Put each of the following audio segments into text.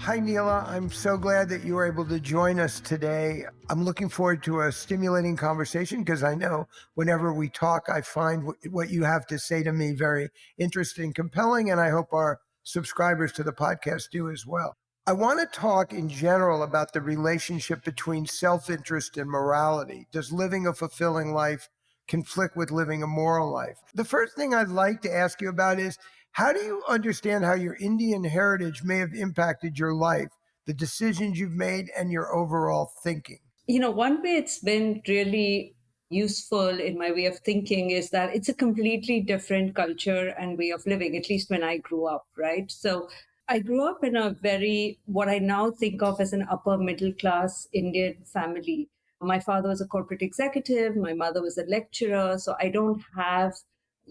Hi, Neela. I'm so glad that you were able to join us today. I'm looking forward to a stimulating conversation because I know whenever we talk, I find what you have to say to me very interesting, compelling, and I hope our subscribers to the podcast do as well. I want to talk in general about the relationship between self interest and morality. Does living a fulfilling life conflict with living a moral life? The first thing I'd like to ask you about is how do you understand how your Indian heritage may have impacted your life, the decisions you've made, and your overall thinking? One way it's been really useful in my way of thinking is that it's a completely different culture and way of living, at least when I grew up, right? So I grew up in a very, what I now think of as an upper middle class Indian family. My father was a corporate executive, my mother was a lecturer. So I don't have,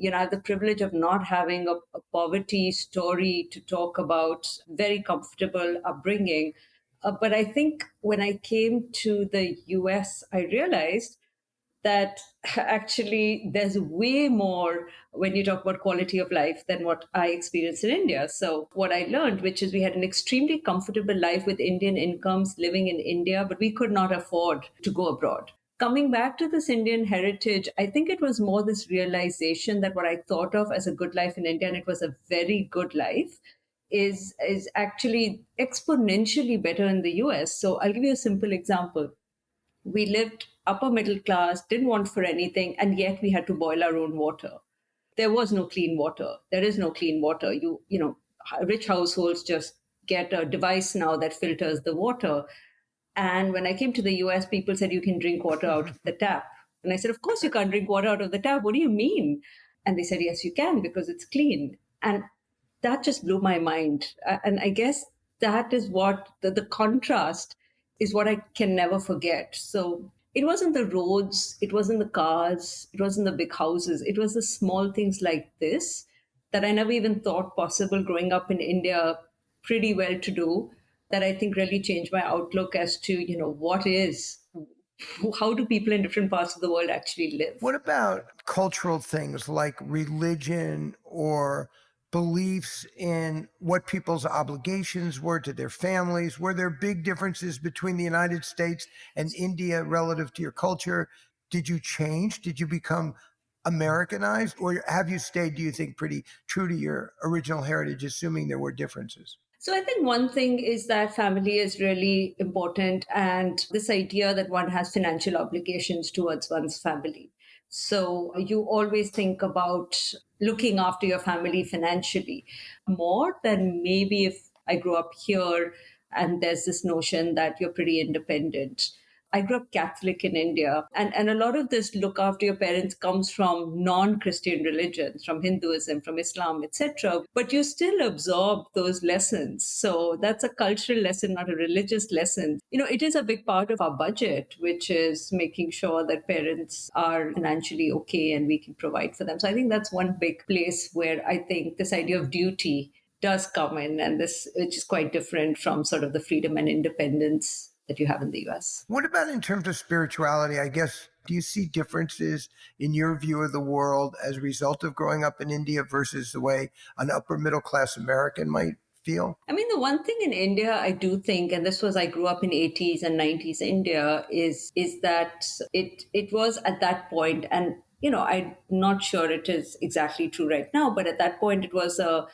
I have the privilege of not having a poverty story to talk about, very comfortable upbringing. But I think when I came to the US, I realized that actually there's way more when you talk about quality of life than what I experienced in India. So, what I learned, which is we had an extremely comfortable life with Indian incomes living in India, but we could not afford to go abroad. Coming back to this Indian heritage, I think it was more this realization that what I thought of as a good life in India, and it was a very good life, is actually exponentially better in the US. So I'll give you a simple example. We lived upper middle class, didn't want for anything, and yet we had to boil our own water. There was no clean water. There is no clean water. Rich households just get a device now that filters the water. And when I came to the US, people said you can drink water out of the tap. And I said, of course you can't drink water out of the tap. What do you mean? And they said, yes, you can because it's clean. And that just blew my mind. And I guess that is what the contrast is what I can never forget. So it wasn't the roads, it wasn't the cars, it wasn't the big houses. It was the small things like this that I never even thought possible growing up in India, pretty well to do, that I think really changed my outlook as to, what is, how do people in different parts of the world actually live? What about cultural things like religion or beliefs in what people's obligations were to their families? Were there big differences between the United States and India relative to your culture? Did you change? Did you become Americanized? Or have you stayed, do you think, pretty true to your original heritage, assuming there were differences? So I think one thing is that family is really important, and this idea that one has financial obligations towards one's family. So you always think about looking after your family financially more than maybe if I grew up here and there's this notion that you're pretty independent. I grew up Catholic in India, and a lot of this look after your parents comes from non-Christian religions, from Hinduism, from Islam, etc. But you still absorb those lessons. So that's a cultural lesson, not a religious lesson. It is a big part of our budget, which is making sure that parents are financially okay and we can provide for them. So I think that's one big place where I think this idea of duty does come in, and this, which is quite different from sort of the freedom and independence that you have in the US. What about in terms of spirituality? I guess, do you see differences in your view of the world as a result of growing up in India versus the way an upper middle class American might feel? I mean, the one thing in India I do think, and this was, I grew up in 80s and 90s India, is that it was at that point, and I'm not sure it is exactly true right now, but at that point it was a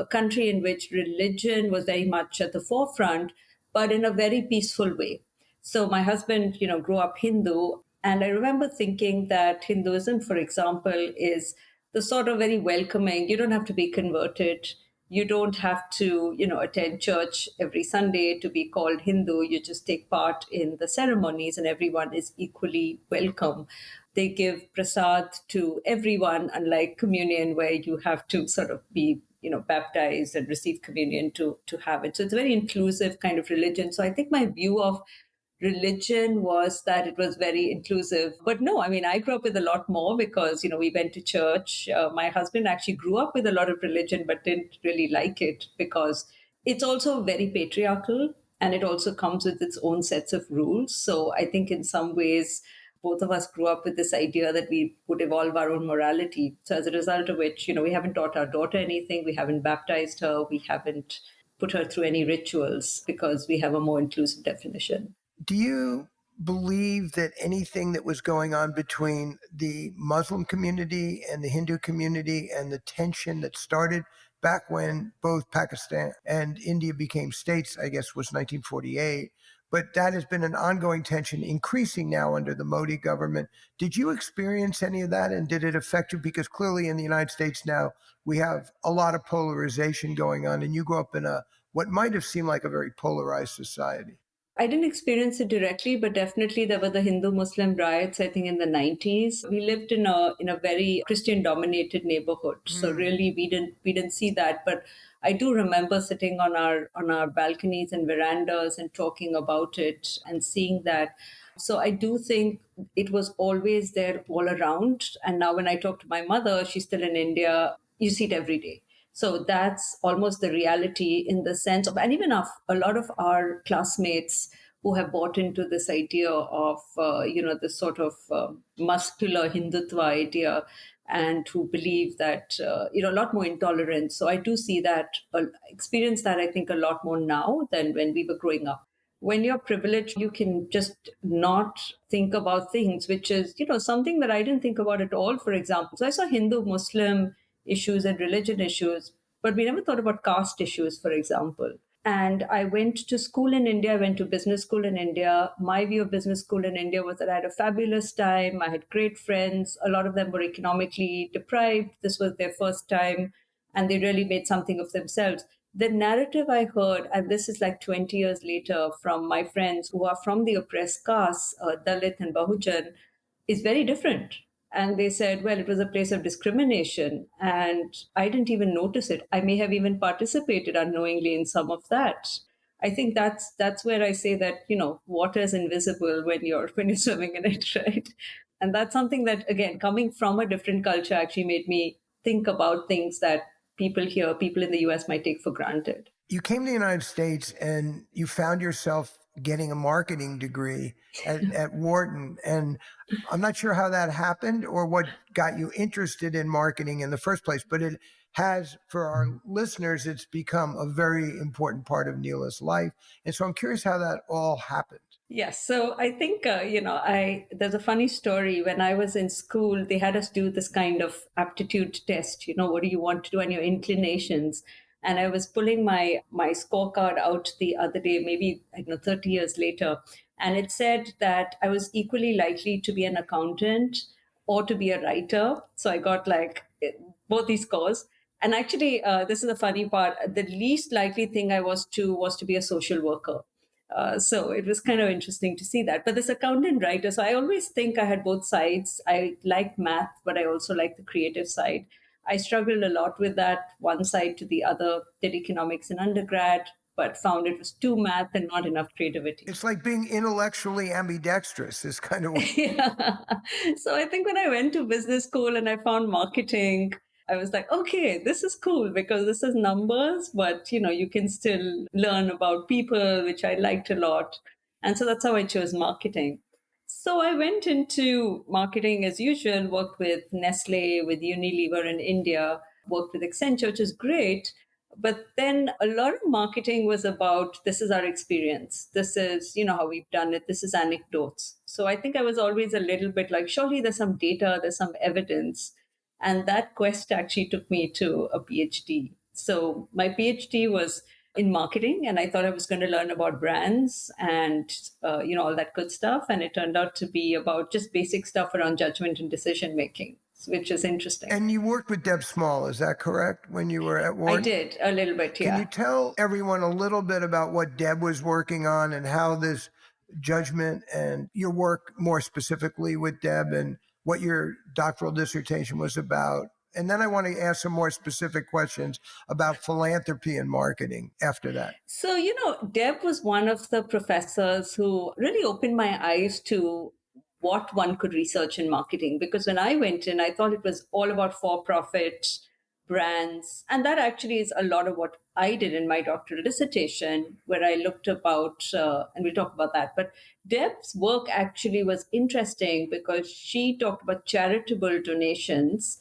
country in which religion was very much at the forefront, but in a very peaceful way. So my husband, grew up Hindu, and I remember thinking that Hinduism, for example, is the sort of very welcoming. You don't have to be converted. You don't have to, attend church every Sunday to be called Hindu. You just take part in the ceremonies and everyone is equally welcome. They give prasad to everyone, unlike communion, where you have to sort of be, baptized and receive communion to have it. So it's a very inclusive kind of religion. So I think my view of religion was that it was very inclusive. But no, I mean, I grew up with a lot more because, we went to church. My husband actually grew up with a lot of religion, but didn't really like it because it's also very patriarchal and it also comes with its own sets of rules. So I think in some ways, both of us grew up with this idea that we would evolve our own morality. So as a result of which, we haven't taught our daughter anything. We haven't baptized her. We haven't put her through any rituals because we have a more inclusive definition. Do you believe that anything that was going on between the Muslim community and the Hindu community and the tension that started back when both Pakistan and India became states, I guess was 1948, but that has been an ongoing tension, increasing now under the Modi government. Did you experience any of that, and did it affect you? Because clearly in the United States now, we have a lot of polarization going on, and you grew up in a what might have seemed like a very polarized society. I didn't experience it directly, but definitely there were the Hindu-Muslim riots, I think in the 90s. We lived in a very Christian dominated neighborhood. So Hmm. really we didn't see that. But I do remember sitting on our balconies and verandas and talking about it and seeing that. So I do think it was always there all around. And now when I talk to my mother, she's still in India, you see it every day. So that's almost the reality in the sense of, and even a lot of our classmates who have bought into this idea of, this sort of muscular Hindutva idea and who believe that, a lot more intolerance. So I do see that, experience that I think a lot more now than when we were growing up. When you're privileged, you can just not think about things, which is, something that I didn't think about at all, for example. So I saw Hindu, Muslim issues and religion issues, but we never thought about caste issues, for example. And I went to school in India. I went to business school in India. My view of business school in India was that I had a fabulous time. I had great friends. A lot of them were economically deprived. This was their first time, and they really made something of themselves. The narrative I heard, and this is like 20 years later, from my friends who are from the oppressed castes, Dalit and Bahujan, is very different. And they said, well, it was a place of discrimination. And I didn't even notice it. I may have even participated unknowingly in some of that. I think that's where I say that, water is invisible when you're swimming in it, right? And that's something that, again, coming from a different culture actually made me think about things that people in the US might take for granted. You came to the United States and you found yourself getting a marketing degree at Wharton. And I'm not sure how that happened or what got you interested in marketing in the first place, but it has, for our listeners, it's become a very important part of Neela's life. And so I'm curious how that all happened. Yes, so I think I there's a funny story. When I was in school, they had us do this kind of aptitude test. What do you want to do and your inclinations? And I was pulling my scorecard out the other day, maybe I don't know, 30 years later, and it said that I was equally likely to be an accountant or to be a writer. So I got like both these scores. And actually, this is the funny part. The least likely thing I was to be a social worker. So it was kind of interesting to see that. But this accountant writer, so I always think I had both sides. I like math, but I also like the creative side. I struggled a lot with that one side to the other, did economics in undergrad, but found it was too math and not enough creativity. It's like being intellectually ambidextrous, is kind of what. Yeah. So I think when I went to business school and I found marketing, I was like, okay, this is cool because this is numbers, but you can still learn about people, which I liked a lot. And so that's how I chose marketing. So I went into marketing as usual, worked with Nestle, with Unilever in India, worked with Accenture, which is great. But then a lot of marketing was about this is our experience. This is, how we've done it. This is anecdotes. So I think I was always a little bit like, surely there's some data, there's some evidence. And that quest actually took me to a PhD. So my PhD was in marketing, and I thought I was going to learn about brands and all that good stuff. And it turned out to be about just basic stuff around judgment and decision making, which is interesting. And you worked with Deb Small, is that correct, when you were at I Wharton? did a little bit, Can you yeah. tell everyone a little bit about what Deb was working on and how this judgment and your work more specifically with Deb and what your doctoral dissertation was about? And then I want to ask some more specific questions about philanthropy and marketing after that. So, Deb was one of the professors who really opened my eyes to what one could research in marketing. Because when I went in, I thought it was all about for profit brands. And that actually is a lot of what I did in my doctoral dissertation, where I looked about, and we'll talk about that. But Deb's work actually was interesting because she talked about charitable donations,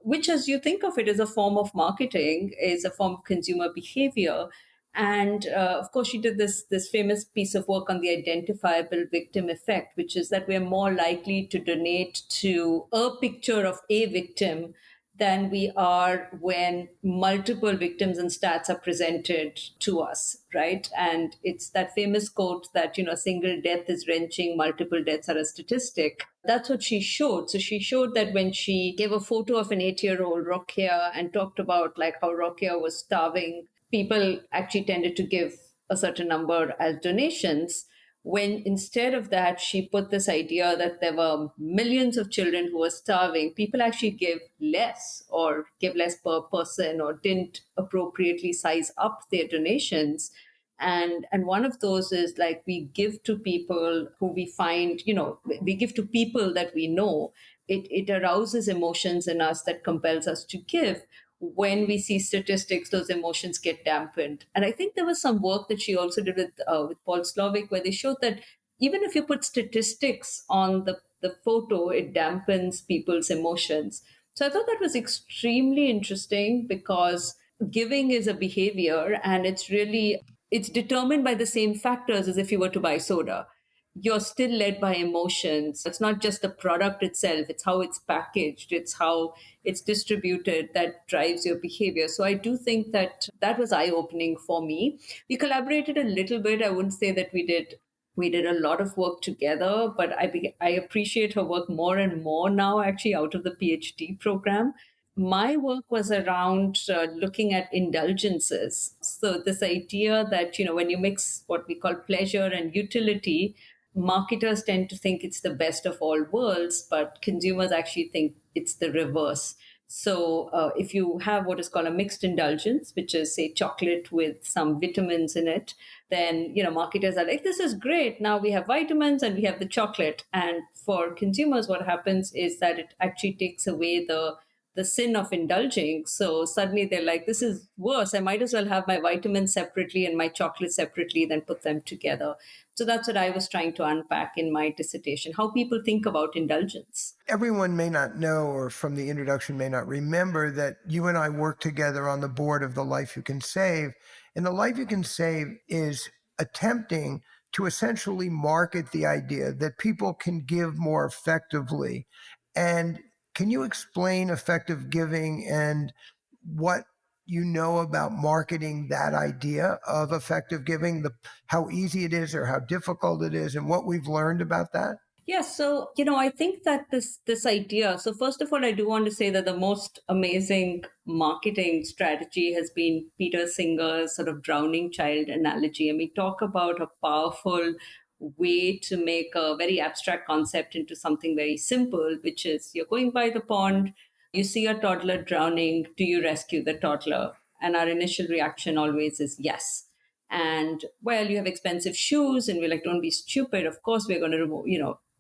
which, as you think of it, is a form of marketing, is a form of consumer behavior. And of course, she did this famous piece of work on the identifiable victim effect, which is that we're more likely to donate to a picture of a victim than we are when multiple victims and stats are presented to us, right? And it's that famous quote that, a single death is wrenching, multiple deaths are a statistic. That's what she showed. So she showed that when she gave a photo of an 8-year-old Rokia and talked about like how Rokia was starving, people actually tended to give a certain number as donations, when instead of that she put this idea that there were millions of children who were starving, people actually give less or give less per person or didn't appropriately size up their donations. And one of those is like we give to people who we find, we give to people that we know. It arouses emotions in us that compels us to give. When we see statistics, those emotions get dampened. And I think there was some work that she also did with Paul Slovic, where they showed that even if you put statistics on the photo, it dampens people's emotions. So I thought that was extremely interesting because giving is a behavior, and it's determined by the same factors as if you were to buy soda. You're still led by emotions. It's not just the product itself, it's how it's packaged, it's how it's distributed that drives your behavior. So I do think that that was eye opening for me. We collaborated a little bit. I wouldn't say that we did a lot of work together, but I appreciate her work more and more now, actually, out of the PhD program. My work was around looking at indulgences. So, this idea that, when you mix what we call pleasure and utility, marketers tend to think it's the best of all worlds, but consumers actually think it's the reverse. So, if you have what is called a mixed indulgence, which is, say, chocolate with some vitamins in it, then marketers are like, this is great. Now we have vitamins and we have the chocolate. And for consumers, what happens is that it actually takes away the sin of indulging. So suddenly they're like, this is worse. I might as well have my vitamins separately and my chocolate separately than put them together. So that's what I was trying to unpack in my dissertation, how people think about indulgence. Everyone may not know, or from the introduction may not remember, that you and I work together on the board of the Life You Can Save. And the Life You Can Save is attempting to essentially market the idea that people can give more effectively. And can you explain effective giving and what you know about marketing that idea of effective giving, how easy it is or how difficult it is, and what we've learned about that? Yeah, so I think that this idea. So first of all, I do want to say that the most amazing marketing strategy has been Peter Singer's sort of drowning child analogy. And we talk about a powerful way to make a very abstract concept into something very simple, which is you're going by the pond, you see a toddler drowning, do you rescue the toddler? And our initial reaction always is yes. And well, you have expensive shoes, and we're like, don't be stupid. Of course, we're going to remove,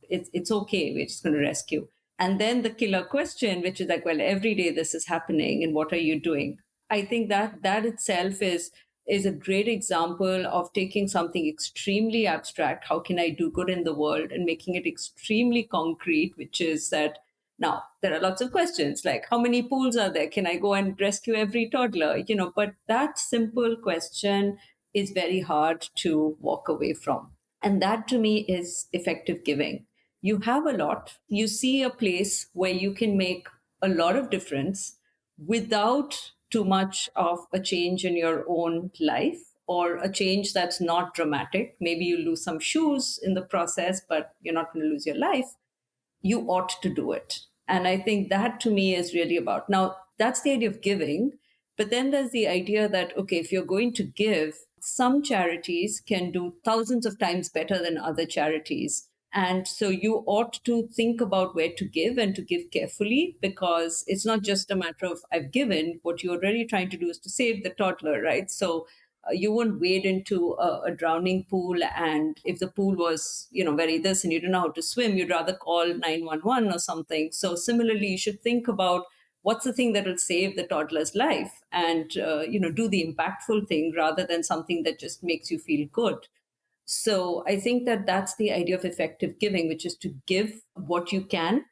it's okay. We're just going to rescue. And then the killer question, which is like, well, every day this is happening, and what are you doing? I think that itself is a great example of taking something extremely abstract. How can I do good in the world, and making it extremely concrete, which is that now there are lots of questions like how many pools are there? Can I go and rescue every toddler? But that simple question is very hard to walk away from. And that to me is effective giving. You have a lot, you see a place where you can make a lot of difference without too much of a change in your own life, or a change that's not dramatic. Maybe you lose some shoes in the process, but you're not going to lose your life. You ought to do it. And I think that to me is really about now, that's the idea of giving. But then there's the idea that, okay, if you're going to give, some charities can do thousands of times better than other charities. And so you ought to think about where to give and to give carefully, because it's not just a matter of I've given. What you're really trying to do is to save the toddler, right? So you won't wade into a drowning pool, and if the pool was very this and you don't know how to swim, you'd rather call 911 or something. So similarly, you should think about what's the thing that will save the toddler's life, and do the impactful thing rather than something that just makes you feel good. So I think that that's the idea of effective giving, which is to give what you can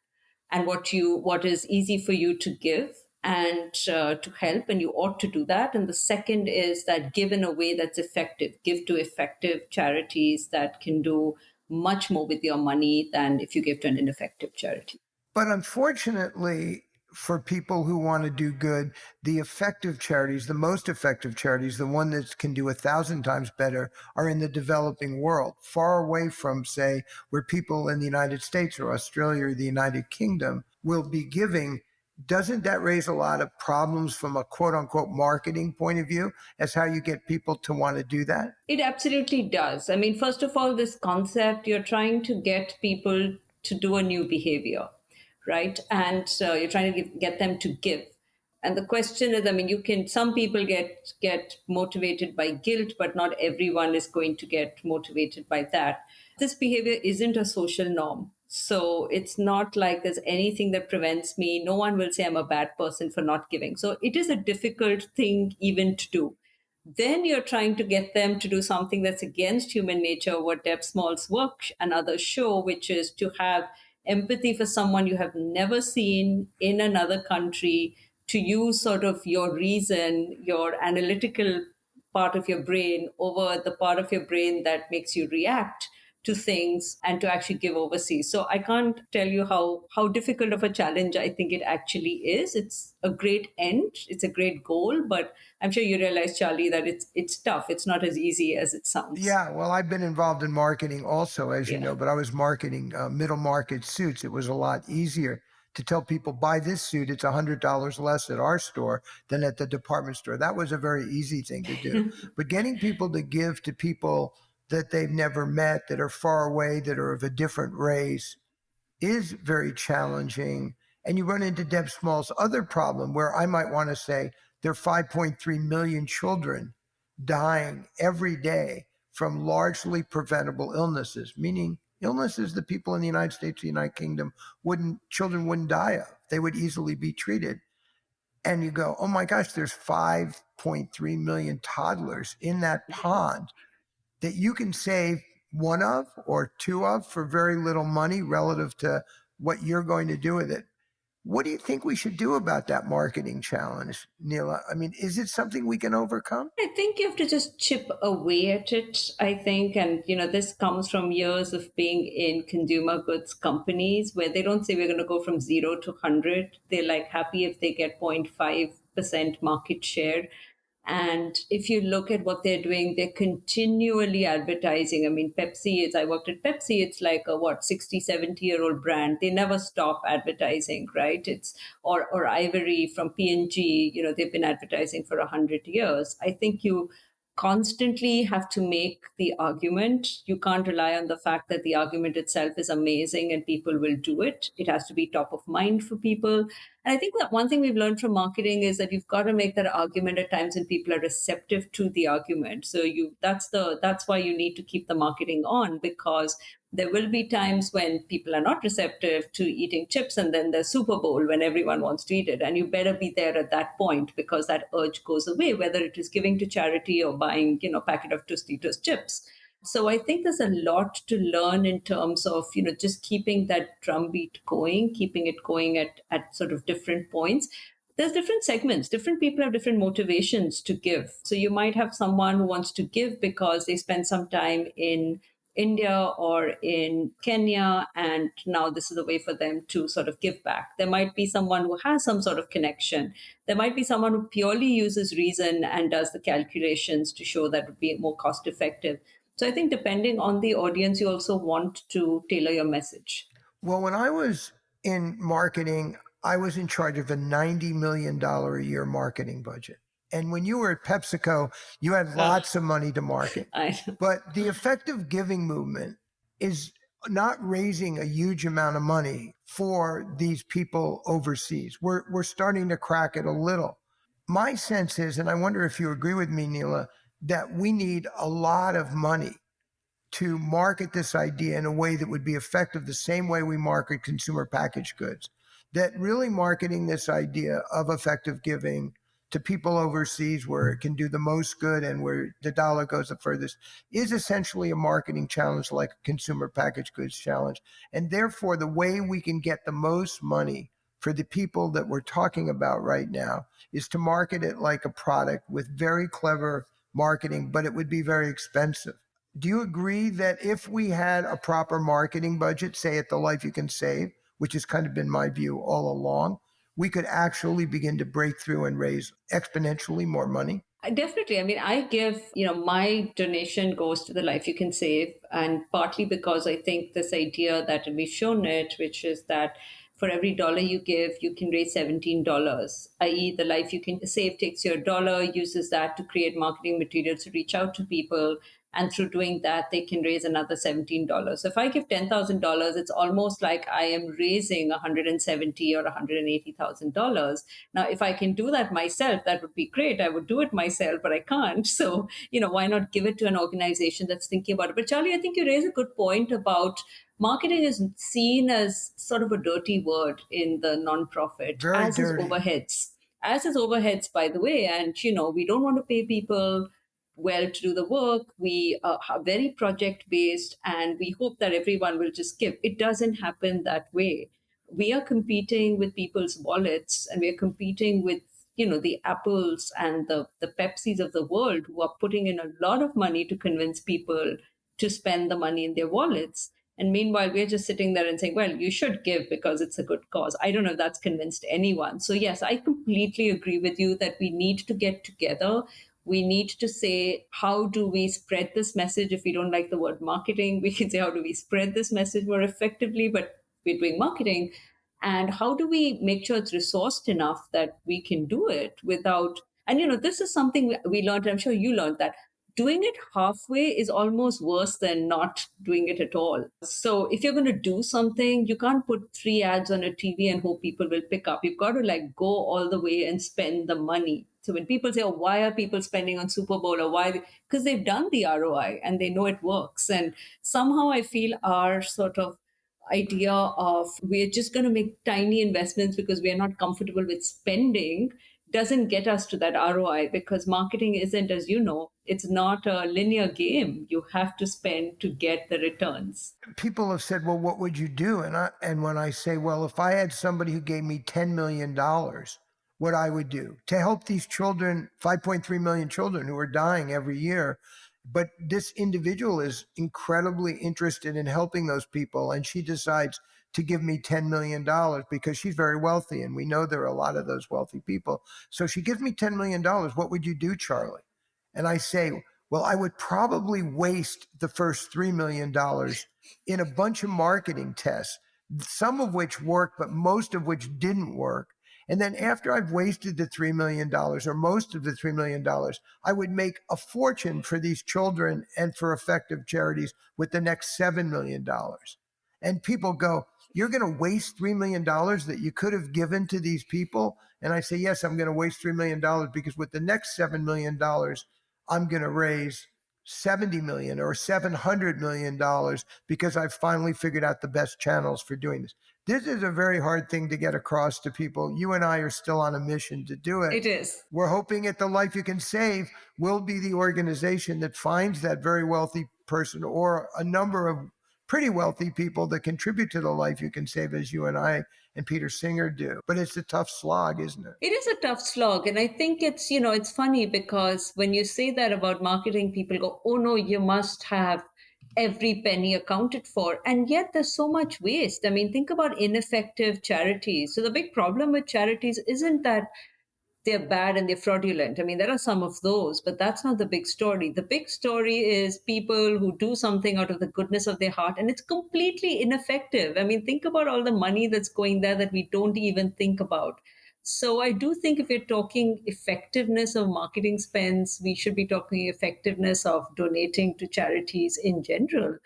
and what is easy for you to give, and to help, and you ought to do that. And the second is that give in a way that's effective. Give to effective charities that can do much more with your money than if you give to an ineffective charity. But unfortunately, for people who want to do good, the effective charities, the most effective charities, the one that can do 1,000 times better, are in the developing world, far away from, say, where people in the United States or Australia or the United Kingdom will be giving. Doesn't that raise a lot of problems from a quote unquote marketing point of view as how you get people to want to do that? It absolutely does. I mean, first of all, this concept, you're trying to get people to do a new behavior, right? And you're trying to get them to give. And the question is, I mean, you can, some people get motivated by guilt, but not everyone is going to get motivated by that. This behavior isn't a social norm. So it's not like there's anything that prevents me. No one will say I'm a bad person for not giving. So it is a difficult thing even to do. Then you're trying to get them to do something that's against human nature, what Deb Small's work and others show, which is to have empathy for someone you have never seen in another country, to use sort of your reason, your analytical part of your brain over the part of your brain that makes you react to things, and to actually give overseas. So I can't tell you how difficult of a challenge I think it actually is. It's a great end, it's a great goal, but I'm sure you realize, Charlie, that it's tough. It's not as easy as it sounds. Yeah, well, I've been involved in marketing also, as you Yeah. know, but I was marketing middle market suits. It was a lot easier to tell people, buy this suit, it's $100 less at our store than at the department store. That was a very easy thing to do. But getting people to give to people that they've never met, that are far away, that are of a different race, is very challenging. And you run into Deb Small's other problem where I might want to say there are 5.3 million children dying every day from largely preventable illnesses, meaning illnesses that people in the United States, the United Kingdom children wouldn't die of. They would easily be treated. And you go, oh my gosh, there's 5.3 million toddlers in that pond that you can save one of or two of for very little money relative to what you're going to do with it. What do you think we should do about that marketing challenge, Neela? I mean, is it something we can overcome? I think you have to just chip away at it, I think. And, this comes from years of being in consumer goods companies where they don't say we're going to go from 0 to 100. They're like happy if they get 0.5% market share. And if you look at what they're doing, they're continually advertising. I mean, I worked at Pepsi, it's like a 60, 70-year-old brand. They never stop advertising, right? Or Ivory from P&G, they've been advertising for 100 years. I think you constantly have to make the argument. You can't rely on the fact that the argument itself is amazing and people will do it. It has to be top of mind for people. And I think that one thing we've learned from marketing is that you've got to make that argument at times when people are receptive to the argument. So that's why you need to keep the marketing on, because there will be times when people are not receptive to eating chips, and then there's Super Bowl when everyone wants to eat it. And you better be there at that point because that urge goes away, whether it is giving to charity or buying, packet of Tostitos chips. So I think there's a lot to learn in terms of, just keeping that drumbeat going, keeping it going at sort of different points. There's different segments. Different people have different motivations to give. So you might have someone who wants to give because they spend some time in India or in Kenya, and now this is a way for them to sort of give back. There might be someone who has some sort of connection. There might be someone who purely uses reason and does the calculations to show that would be more cost effective. So I think depending on the audience, you also want to tailor your message. Well, when I was in marketing, I was in charge of a $90 million a year marketing budget. And when you were at PepsiCo, you had lots of money to market. I, But the effective giving movement is not raising a huge amount of money for these people overseas. We're starting to crack it a little. My sense is, and I wonder if you agree with me, Neela, that we need a lot of money to market this idea in a way that would be effective the same way we market consumer packaged goods. That really marketing this idea of effective giving to people overseas where it can do the most good and where the dollar goes the furthest is essentially a marketing challenge like a consumer packaged goods challenge. And therefore, the way we can get the most money for the people that we're talking about right now is to market it like a product with very clever marketing, but it would be very expensive. Do you agree that if we had a proper marketing budget, say at the Life You Can Save, which has kind of been my view all along, we could actually begin to break through and raise exponentially more money? Definitely. I mean, I give, my donation goes to the Life You Can Save. And partly because I think this idea that, and we've shown it, which is that for every dollar you give, you can raise $17, i.e., the Life You Can Save takes your dollar, uses that to create marketing materials to reach out to people. And through doing that, they can raise another $17. So if I give $10,000, it's almost like I am raising 170 or $180,000. Now, if I can do that myself, that would be great. I would do it myself, but I can't. So, why not give it to an organization that's thinking about it? But Charlie, I think you raise a good point about marketing is seen as sort of a dirty word in the nonprofit, Very as is dirty. overheads. As is overheads, by the way. And, we don't want to pay people well to do the work. We are very project based and we hope that everyone will just give. It doesn't happen that way. We are competing with people's wallets and we are competing with the Apples and the Pepsis of the world who are putting in a lot of money to convince people to spend the money in their wallets. And meanwhile, we're just sitting there and saying, well, you should give because it's a good cause. I don't know if that's convinced anyone. So, yes, I completely agree with you that we need to get together. We need to say, how do we spread this message? If we don't like the word marketing, we can say, how do we spread this message more effectively? But we're doing marketing. And how do we make sure it's resourced enough that we can do it without, and this is something we learned, I'm sure you learned that doing it halfway is almost worse than not doing it at all. So if you're going to do something, you can't put 3 ads on a TV and hope people will pick up. You've got to like go all the way and spend the money. So when people say, oh, why are people spending on Super Bowl or why? Because they've done the ROI and they know it works. And somehow I feel our sort of idea of we're just going to make tiny investments because we are not comfortable with spending doesn't get us to that ROI, because marketing isn't, as you know, it's not a linear game. You have to spend to get the returns. People have said, "Well, what would you do?" And when I say, "Well, if I had somebody who gave me $10 million, what I would do to help these children, 5.3 million children who are dying every year." But this individual is incredibly interested in helping those people, and she decides to give me $10 million because she's very wealthy, and we know there are a lot of those wealthy people. So she gives me $10 million. What would you do, Charlie? And I say, well, I would probably waste the first $3 million in a bunch of marketing tests, some of which worked, but most of which didn't work. And then after I've wasted the $3 million or most of the $3 million, I would make a fortune for these children and for effective charities with the next $7 million. And people go, you're going to waste $3 million that you could have given to these people? And I say, yes, I'm going to waste $3 million because with the next $7 million, I'm going to raise 70 million or 700 million dollars because I've finally figured out the best channels for doing this. This is a very hard thing to get across to people. You and I are still on a mission to do it. It is. We're hoping at the Life You Can Save will be the organization that finds that very wealthy person or a number of pretty wealthy people that contribute to the Life You Can Save, as you and I and Peter Singer do. But it's a tough slog, isn't it? It is a tough slog. And I think it's, it's funny because when you say that about marketing, people go, oh no, you must have every penny accounted for. And yet there's so much waste. I mean, think about ineffective charities. So the big problem with charities isn't that they're bad and they're fraudulent. I mean, there are some of those, but that's not the big story. The big story is people who do something out of the goodness of their heart and it's completely ineffective. I mean, think about all the money that's going there that we don't even think about. So I do think if you're talking effectiveness of marketing spends, we should be talking effectiveness of donating to charities in general.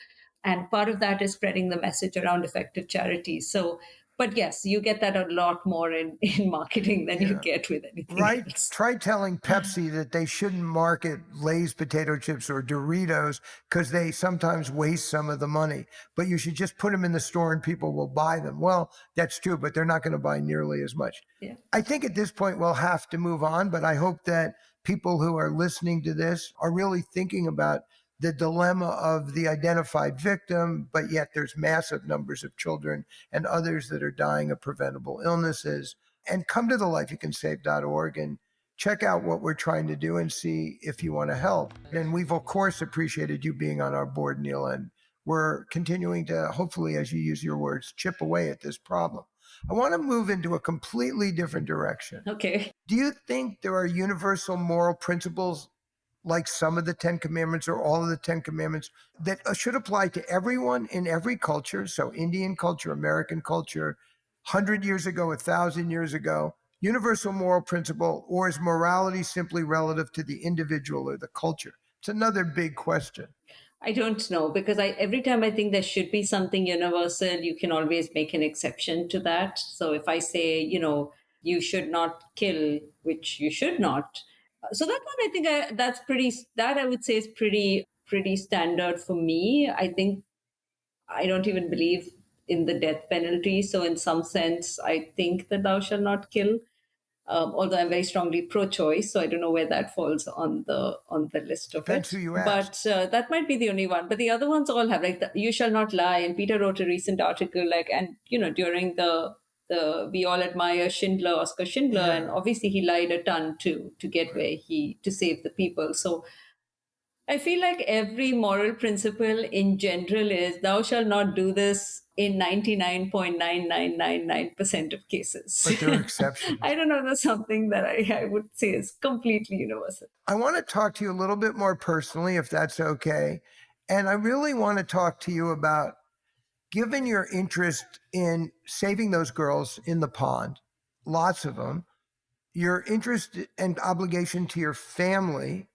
And part of that is spreading the message around effective charities. So, but yes, you get that a lot more in marketing than you Yeah. get with anything Right. else. Try telling Pepsi that they shouldn't market Lay's potato chips or Doritos because they sometimes waste some of the money, but you should just put them in the store and people will buy them. Well, that's true, but they're not going to buy nearly as much. Yeah. I think at this point we'll have to move on, but I hope that people who are listening to this are really thinking about the dilemma of the identified victim, but yet there's massive numbers of children and others that are dying of preventable illnesses. And come to the lifeyoucansave.org and check out what we're trying to do and see if you want to help. And we've, of course, appreciated you being on our board, Neil, and we're continuing to, hopefully, as you use your words, chip away at this problem. I want to move into a completely different direction. Okay. Do you think there are universal moral principles like some of the 10 commandments or all of the 10 commandments that should apply to everyone in every culture? So Indian culture, American culture, 100 years ago, 1,000 years ago, universal moral principle, or is morality simply relative to the individual or the culture? It's another big question. I don't know because every time I think there should be something universal, you can always make an exception to that. So if I say, you should not kill, which you should not. So that one, I think that I would say is pretty standard for me. I think I don't even believe in the death penalty. So in some sense, I think that thou shalt not kill. Although I'm very strongly pro-choice, so I don't know where that falls on the list of Depends it. who you ask. But that might be the only one. But the other ones all have like you shall not lie. And Peter wrote a recent article and during the we all admire Schindler, Oscar Schindler, and Yeah. obviously he lied a ton to get where to save the people. So I feel like every moral principle in general is thou shalt not do this in 99.9999% of cases. But there are exceptions. I don't know, that's something that I would say is completely universal. I want to talk to you a little bit more personally, if that's okay. And I really want to talk to you about, given your interest in saving those girls in the pond, lots of them, your interest and obligation to your family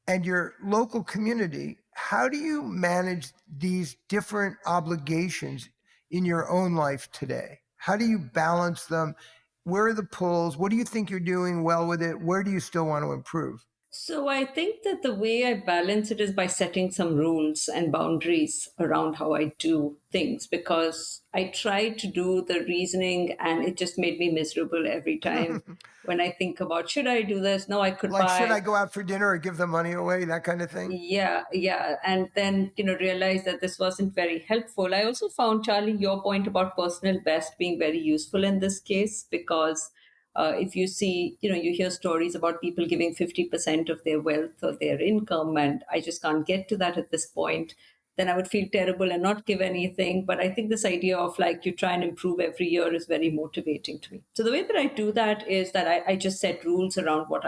and your local community, how do you manage these different obligations in your own life today? How do you balance them? Where are the pulls? What do you think you're doing well with it? Where do you still want to improve? So I think that the way I balance it is by setting some rules and boundaries around how I do things because I tried to do the reasoning and it just made me miserable every time. When I think about should I do this? No, I could Like, should I buy. go out for dinner or give the money away? That kind of thing. Yeah, yeah. And then, realize that this wasn't very helpful. I also found, Charlie, your point about personal best being very useful in this case because if you see, you hear stories about people giving 50% of their wealth or their income, and I just can't get to that at this point, then I would feel terrible and not give anything. But I think this idea of like you try and improve every year is very motivating to me. So the way that I do that is that I just set rules around what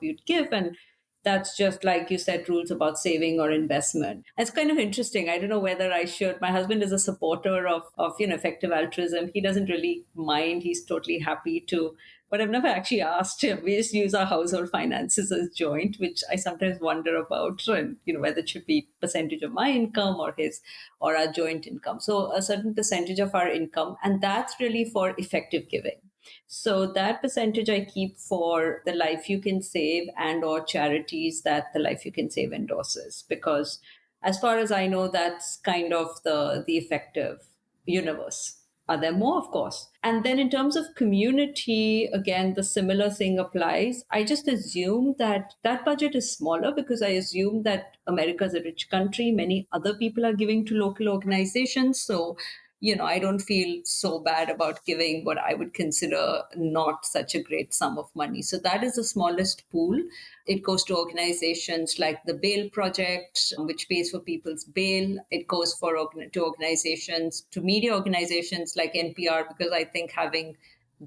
we would give. And that's just like you said, rules about saving or investment. It's kind of interesting. I don't know whether I should. My husband is a supporter of effective altruism. He doesn't really mind. He's totally happy to. But I've never actually asked him. We just use our household finances as joint, which I sometimes wonder about, and whether it should be percentage of my income or his or our joint income. So a certain percentage of our income, and that's really for effective giving. So that percentage I keep for the Life You Can Save and or charities that the Life You Can Save endorses because as far as I know that's kind of the effective universe. Are there more? Of course. And then in terms of community, again, the similar thing applies. I just assume that that budget is smaller because I assume that America is a rich country. Many other people are giving to local organizations. So I don't feel so bad about giving what I would consider not such a great sum of money. So that is the smallest pool. It goes to organizations like the Bail Project, which pays for people's bail. It goes to organizations, to media organizations like NPR, because I think having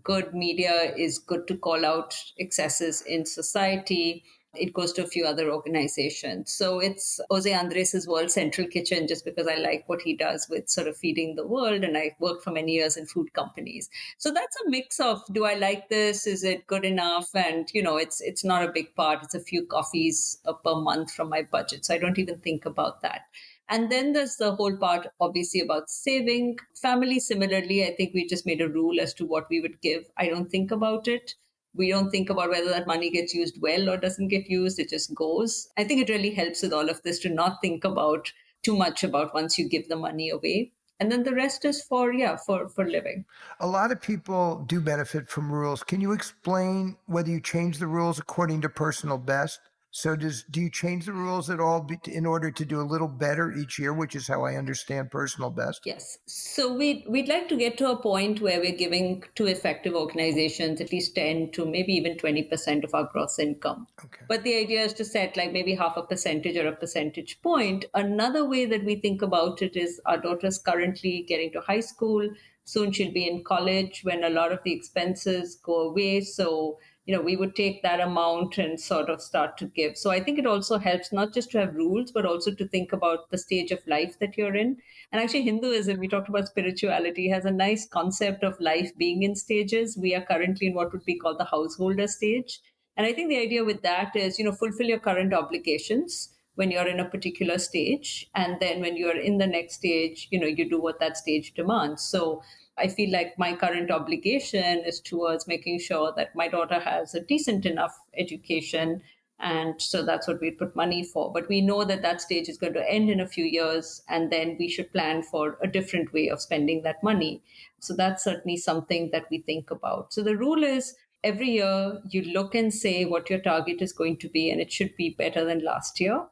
good media is good to call out excesses in society. It goes to a few other organizations. So it's Jose Andres' World Central Kitchen, just because I like what he does with sort of feeding the world. And I worked for many years in food companies. So that's a mix of, do I like this? Is it good enough? And, it's not a big part. It's a few coffees per month from my budget. So I don't even think about that. And then there's the whole part, obviously, about saving. Family, similarly, I think we just made a rule as to what we would give. I don't think about it. We don't think about whether that money gets used well or doesn't get used. It just goes. I think it really helps with all of this to not think about too much about once you give the money away. And then the rest is for living. A lot of people do benefit from rules. Can you explain whether you change the rules according to personal best? So do you change the rules at all in order to do a little better each year, which is how I understand personal best? Yes. So we'd like to get to a point where we're giving to effective organizations at least 10 to maybe even 20% of our gross income. Okay. But the idea is to set like maybe half a percentage or a percentage point. Another way that we think about it is our daughter's currently getting to high school. Soon she'll be in college when a lot of the expenses go away. So, we would take that amount and sort of start to give. So I think it also helps not just to have rules, but also to think about the stage of life that you're in. And actually, Hinduism, we talked about spirituality, has a nice concept of life being in stages. We are currently in what would be called the householder stage. And I think the idea with that is, fulfill your current obligations when you're in a particular stage. And then when you're in the next stage, you do what that stage demands. So I feel like my current obligation is towards making sure that my daughter has a decent enough education. And so that's what we put money for. But we know that that stage is going to end in a few years, and then we should plan for a different way of spending that money. So that's certainly something that we think about. So the rule is every year you look and say what your target is going to be, and it should be better than last year.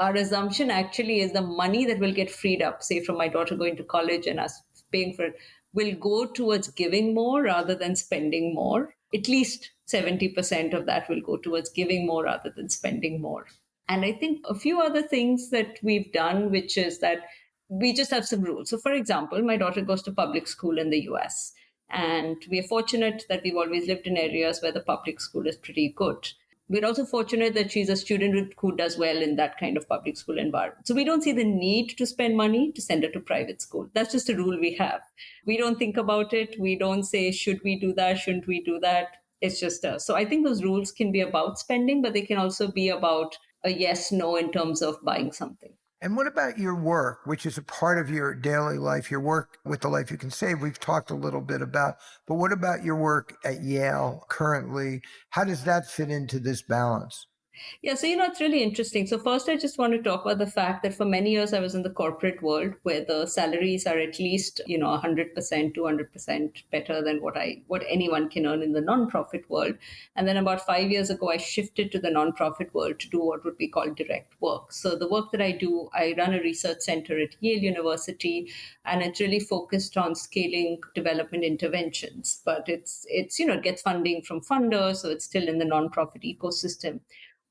Our assumption actually is the money that will get freed up, say from my daughter going to college and us paying for it, will go towards giving more rather than spending more. At least 70% of that will go towards giving more rather than spending more. And I think a few other things that we've done, which is that we just have some rules. So, for example, my daughter goes to public school in the US. And we are fortunate that we've always lived in areas where the public school is pretty good. We're also fortunate that she's a student who does well in that kind of public school environment. So we don't see the need to spend money to send her to private school. That's just a rule we have. We don't think about it. We don't say, should we do that? Shouldn't we do that? It's just us. So I think those rules can be about spending, but they can also be about a yes, no in terms of buying something. And what about your work, which is a part of your daily life, your work with the Life You Can Save? We've talked a little bit about, but what about your work at Yale currently? How does that fit into this balance? Yeah, so it's really interesting. So first, I just want to talk about the fact that for many years I was in the corporate world where the salaries are at least 100%, 200% better than what anyone can earn in the nonprofit world. And then about 5 years ago, I shifted to the nonprofit world to do what would be called direct work. So the work that I do, I run a research center at Yale University, and it's really focused on scaling development interventions. But it gets funding from funders, so it's still in the nonprofit ecosystem.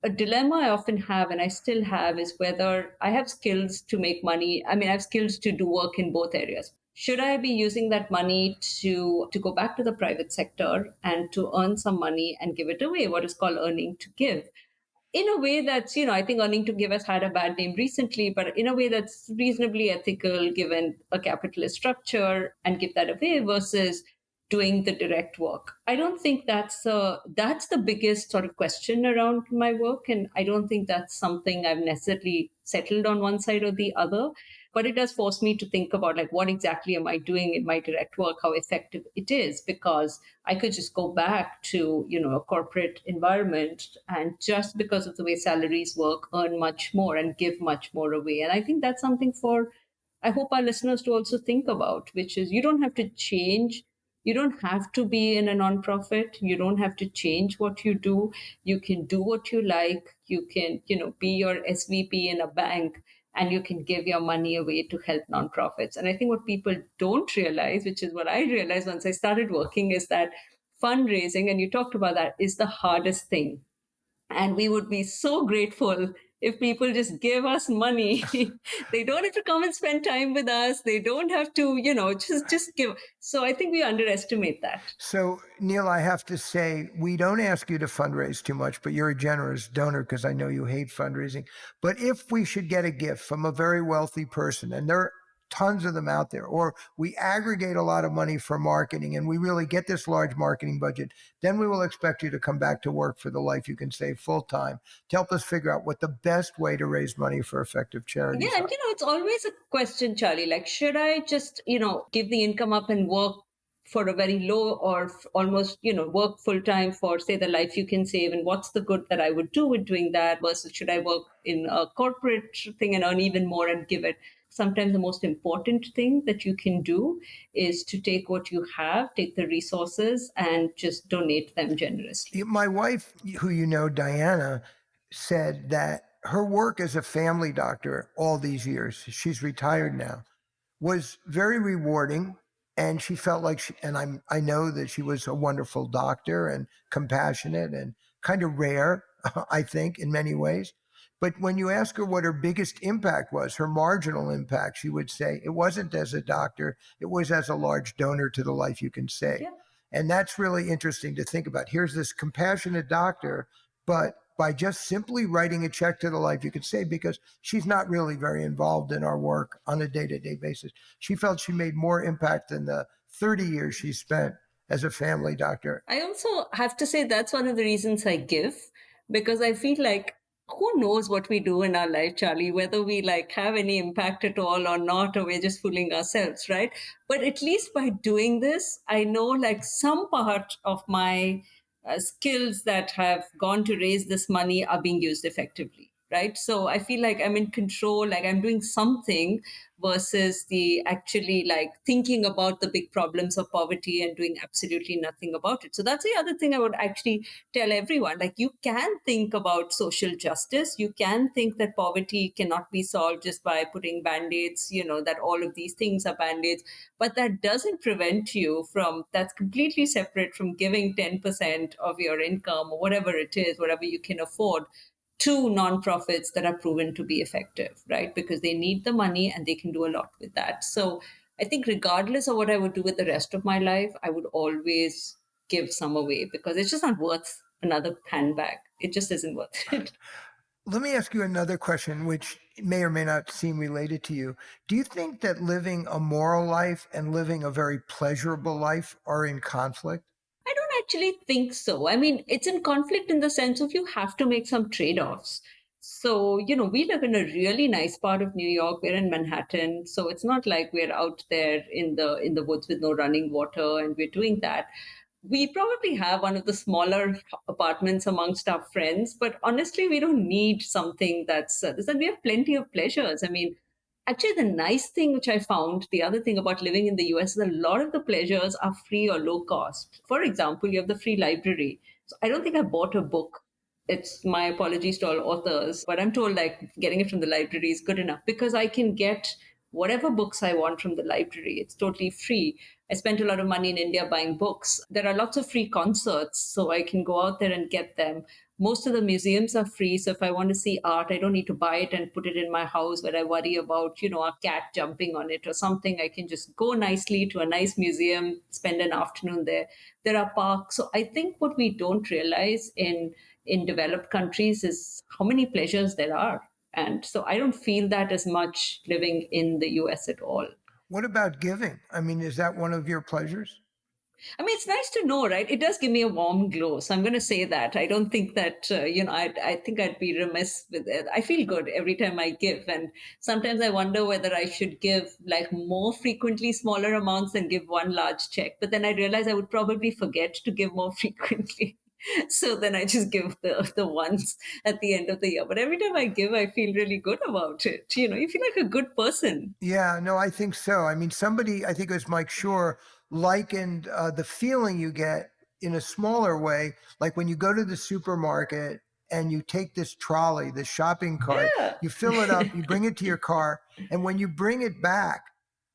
A dilemma I often have, and I still have, is whether I have skills to make money. I mean, I have skills to do work in both areas. Should I be using that money to go back to the private sector and to earn some money and give it away, what is called earning to give? In a way that's, I think earning to give has had a bad name recently, but in a way that's reasonably ethical given a capitalist structure, and give that away versus doing the direct work. I don't think that's the biggest sort of question around my work, and I don't think that's something I've necessarily settled on one side or the other. But it does force me to think about like what exactly am I doing in my direct work, how effective it is, because I could just go back to a corporate environment and just because of the way salaries work, earn much more and give much more away. And I think that's something for I hope our listeners to also think about, which is you don't have to change. You don't have to be in a nonprofit. You don't have to change what you do. You can do what you like. You can, be your SVP in a bank and you can give your money away to help nonprofits. And I think what people don't realize, which is what I realized once I started working, is that fundraising, and you talked about that, is the hardest thing. And we would be so grateful if people just give us money. They don't have to come and spend time with us. They don't have to, just give. So I think we underestimate that. So, Neil, I have to say, we don't ask you to fundraise too much, but you're a generous donor because I know you hate fundraising. But if we should get a gift from a very wealthy person, and there are tons of them out there, or we aggregate a lot of money for marketing and we really get this large marketing budget, then we will expect you to come back to work for the Life You Can Save full time to help us figure out what the best way to raise money for effective Yeah, charities and are. it's always a question, Charlie. Like, should I just, give the income up and work for a very low or almost, work full time for, say, the Life You Can Save? And what's the good that I would do with doing that versus should I work in a corporate thing and earn even more and give it? Sometimes the most important thing that you can do is to take what you have, take the resources and just donate them generously. My wife, who you know, Diana, said that her work as a family doctor all these years, she's retired now, was very rewarding. And she felt like I know that she was a wonderful doctor and compassionate and kind of rare, I think, in many ways. But when you ask her what her biggest impact was, her marginal impact, she would say it wasn't as a doctor, it was as a large donor to the life you can save. Yeah. And that's really interesting to think about. Here's this compassionate doctor, but by just simply writing a check to the life you could save, because she's not really very involved in our work on a day-to-day basis. She felt she made more impact than the 30 years she spent as a family doctor. I also have to say that's one of the reasons I give, because I feel like who knows what we do in our life, Charlie, whether we like have any impact at all or not, or we're just fooling ourselves, right? But at least by doing this, I know like some part of my skills that have gone to raise this money are being used effectively. Right. So I feel like I'm in control, like I'm doing something versus the actually like thinking about the big problems of poverty and doing absolutely nothing about it. So that's the other thing I would actually tell everyone. Like you can think about social justice. You can think that poverty cannot be solved just by putting band-aids, that all of these things are band-aids. But that doesn't prevent you from, that's completely separate from giving 10% of your income or whatever it is, whatever you can afford to nonprofits that are proven to be effective, right? Because they need the money and they can do a lot with that. So I think, regardless of what I would do with the rest of my life, I would always give some away because it's just not worth another handbag. It just isn't worth it. Let me ask you another question, which may or may not seem related to you. Do you think that living a moral life and living a very pleasurable life are in conflict? I don't actually think so. I mean, it's in conflict in the sense of you have to make some trade offs. So, we live in a really nice part of New York. We're in Manhattan. So it's not like we're out there in the woods with no running water and we're doing that. We probably have one of the smaller apartments amongst our friends, but honestly, we don't need something that's this, and we have plenty of pleasures. I mean, actually, the nice thing which I found, the other thing about living in the US, is a lot of the pleasures are free or low cost. For example, you have the free library. So I don't think I bought a book. It's my apologies to all authors, but I'm told like getting it from the library is good enough because I can get whatever books I want from the library. It's totally free. I spent a lot of money in India buying books. There are lots of free concerts, so I can go out there and get them. Most of the museums are free, so if I want to see art, I don't need to buy it and put it in my house where I worry about, a cat jumping on it or something. I can just go nicely to a nice museum, spend an afternoon there. There are parks. So I think what we don't realize in developed countries is how many pleasures there are. And so I don't feel that as much living in the US at all. What about giving? I mean, is that one of your pleasures? I mean, it's nice to know, right? It does give me a warm glow. So I'm going to say that. I don't think that, I think I'd be remiss with it. I feel good every time I give. And sometimes I wonder whether I should give like more frequently smaller amounts than give one large check. But then I realize I would probably forget to give more frequently. So then I just give the ones at the end of the year. But every time I give, I feel really good about it. You feel like a good person. Yeah, no, I think so. I mean, somebody, I think it was Mike Shore, likened the feeling you get in a smaller way, like when you go to the supermarket and you take this trolley, this shopping cart, Yeah. you fill it up, you bring it to your car, and when you bring it back,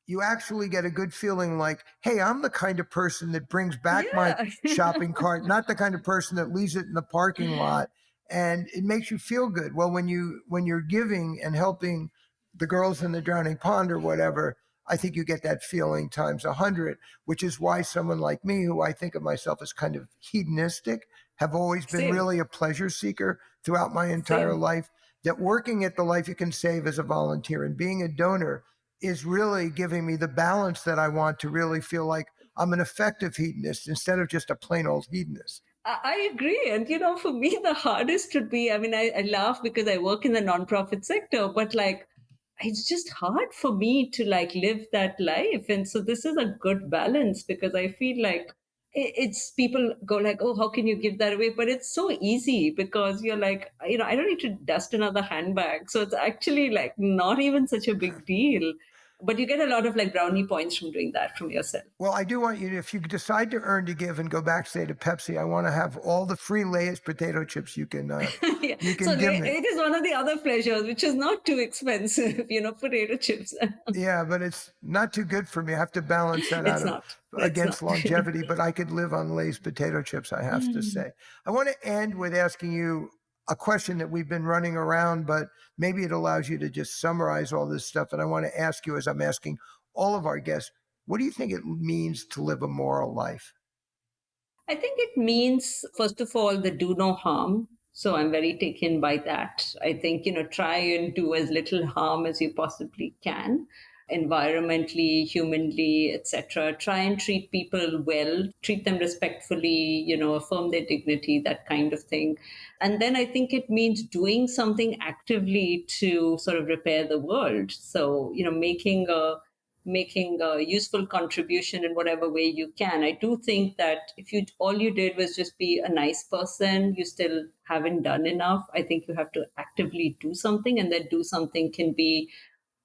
you actually get a good feeling like, hey, I'm the kind of person that brings back my Yeah. shopping cart, not the kind of person that leaves it in the parking lot. And it makes you feel good. Well, when you're giving and helping the girls in the drowning pond or whatever, I think you get that feeling times 100, which is why someone like me, who I think of myself as kind of hedonistic, have always been Same. really a pleasure seeker throughout my entire Same. life. That working at the Life You Can Save as a volunteer and being a donor is really giving me the balance that I want to really feel like I'm an effective hedonist instead of just a plain old hedonist. I agree. And, for me, the hardest would be, I mean, I laugh because I work in the nonprofit sector, but like, it's just hard for me to like live that life. And so this is a good balance because I feel like it's people go like, oh, how can you give that away? But it's so easy because you're like, I don't need to dust another handbag. So it's actually like not even such a big deal. But you get a lot of like brownie points from doing that from yourself. Well, I do want you to, if you decide to earn to give and go back, say, to Pepsi, I want to have all the free Lay's potato chips Yeah. you So can give me. it is one of the other pleasures, which is not too expensive, potato chips. Yeah, but it's not too good for me. I have to balance that out It's of not. It's against not. longevity, but I could live on Lay's potato chips, I have to Mm. say. I want to end with asking you a question that we've been running around, but maybe it allows you to just summarize all this stuff. And I want to ask you, as I'm asking all of our guests, what do you think it means to live a moral life? I think it means, first of all, the do no harm. So I'm very taken by that. I think, try and do as little harm as you possibly can, environmentally, humanly, etc. Try and treat people well, treat them respectfully, affirm their dignity, that kind of thing. And then I think it means doing something actively to sort of repair the world. So, making a useful contribution in whatever way you can. I do think that if you all you did was just be a nice person, you still haven't done enough. I think you have to actively do something, and that do something can be,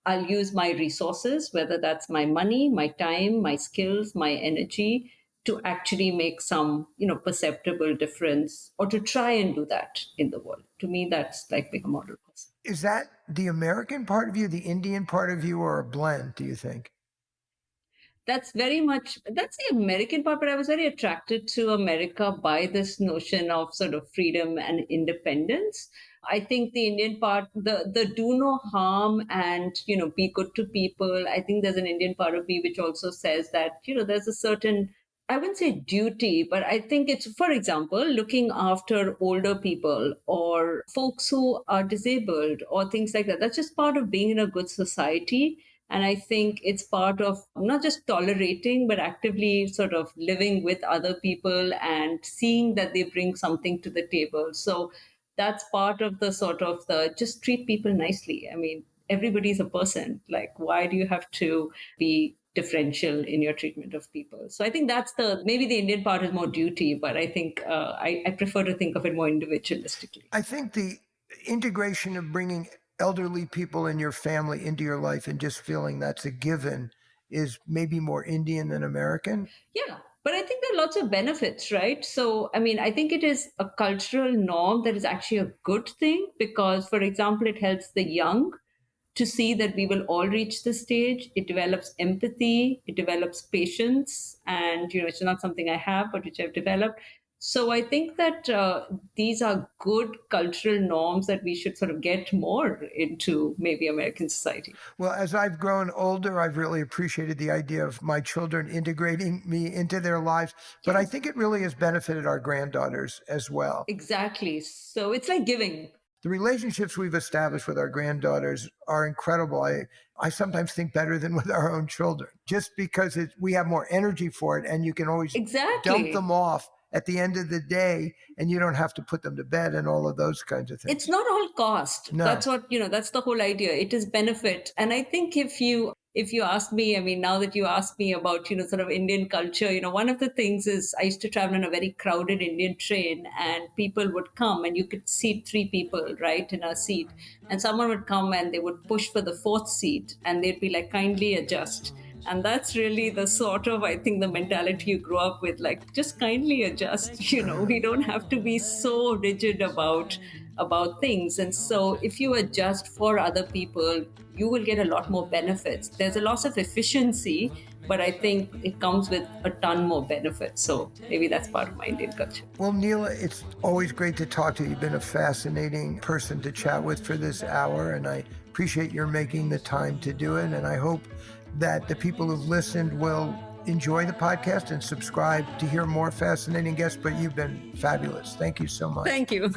I'll use my resources, whether that's my money, my time, my skills, my energy, to actually make some, perceptible difference, or to try and do that in the world. To me, that's like being a model person. Is that the American part of you, the Indian part of you, or a blend, do you think? That's the American part, but I was very attracted to America by this notion of sort of freedom and independence. I think the Indian part, the do no harm and be good to people. I think there's an Indian part of me which also says that there's a certain, I wouldn't say duty, but I think it's, for example, looking after older people or folks who are disabled or things like that. That's just part of being in a good society. And I think it's part of not just tolerating, but actively sort of living with other people and seeing that they bring something to the table. So that's part of the sort of the just treat people nicely. I mean, everybody's a person. Like, why do you have to be differential in your treatment of people? So I think that's maybe the Indian part is more duty, but I think I prefer to think of it more individualistically. I think the integration of bringing elderly people in your family into your life and just feeling that's a given is maybe more Indian than American. Yeah, but I think there are lots of benefits, right? So, I mean, I think it is a cultural norm that is actually a good thing because, for example, it helps the young to see that we will all reach the stage. It develops empathy, it develops patience, and it's not something I have, but which I've developed. So I think that these are good cultural norms that we should sort of get more into maybe American society. Well, as I've grown older, I've really appreciated the idea of my children integrating me into their lives. But I Yeah, think it really has benefited our granddaughters as well. exactly. So it's like giving. The relationships we've established with our granddaughters are incredible. I sometimes think better than with our own children, just because we have more energy for it, and you can always dump Exactly. them off at the end of the day, and you don't have to put them to bed and all of those kinds of It's things. not all cost. No. That's what, that's the whole idea. It is benefit. And I think if you ask me, I mean, now that you ask me about, sort of Indian culture, one of the things is I used to travel on a very crowded Indian train and people would come and you could seat three people, right, in a seat. And someone would come and they would push for the fourth seat and they'd be like, kindly adjust. And that's really the sort of, I think, the mentality you grow up with, like, just kindly adjust. We don't have to be so rigid about things. And so if you adjust for other people, you will get a lot more benefits. There's a loss of efficiency, but I think it comes with a ton more benefits. So maybe that's part of my Indian culture. Well, Neela, it's always great to talk to you. You've been a fascinating person to chat with for this hour, and I appreciate your making the time to do it. And I hope that the people who've listened will enjoy the podcast and subscribe to hear more fascinating guests. But you've been fabulous. Thank you so much. Thank you.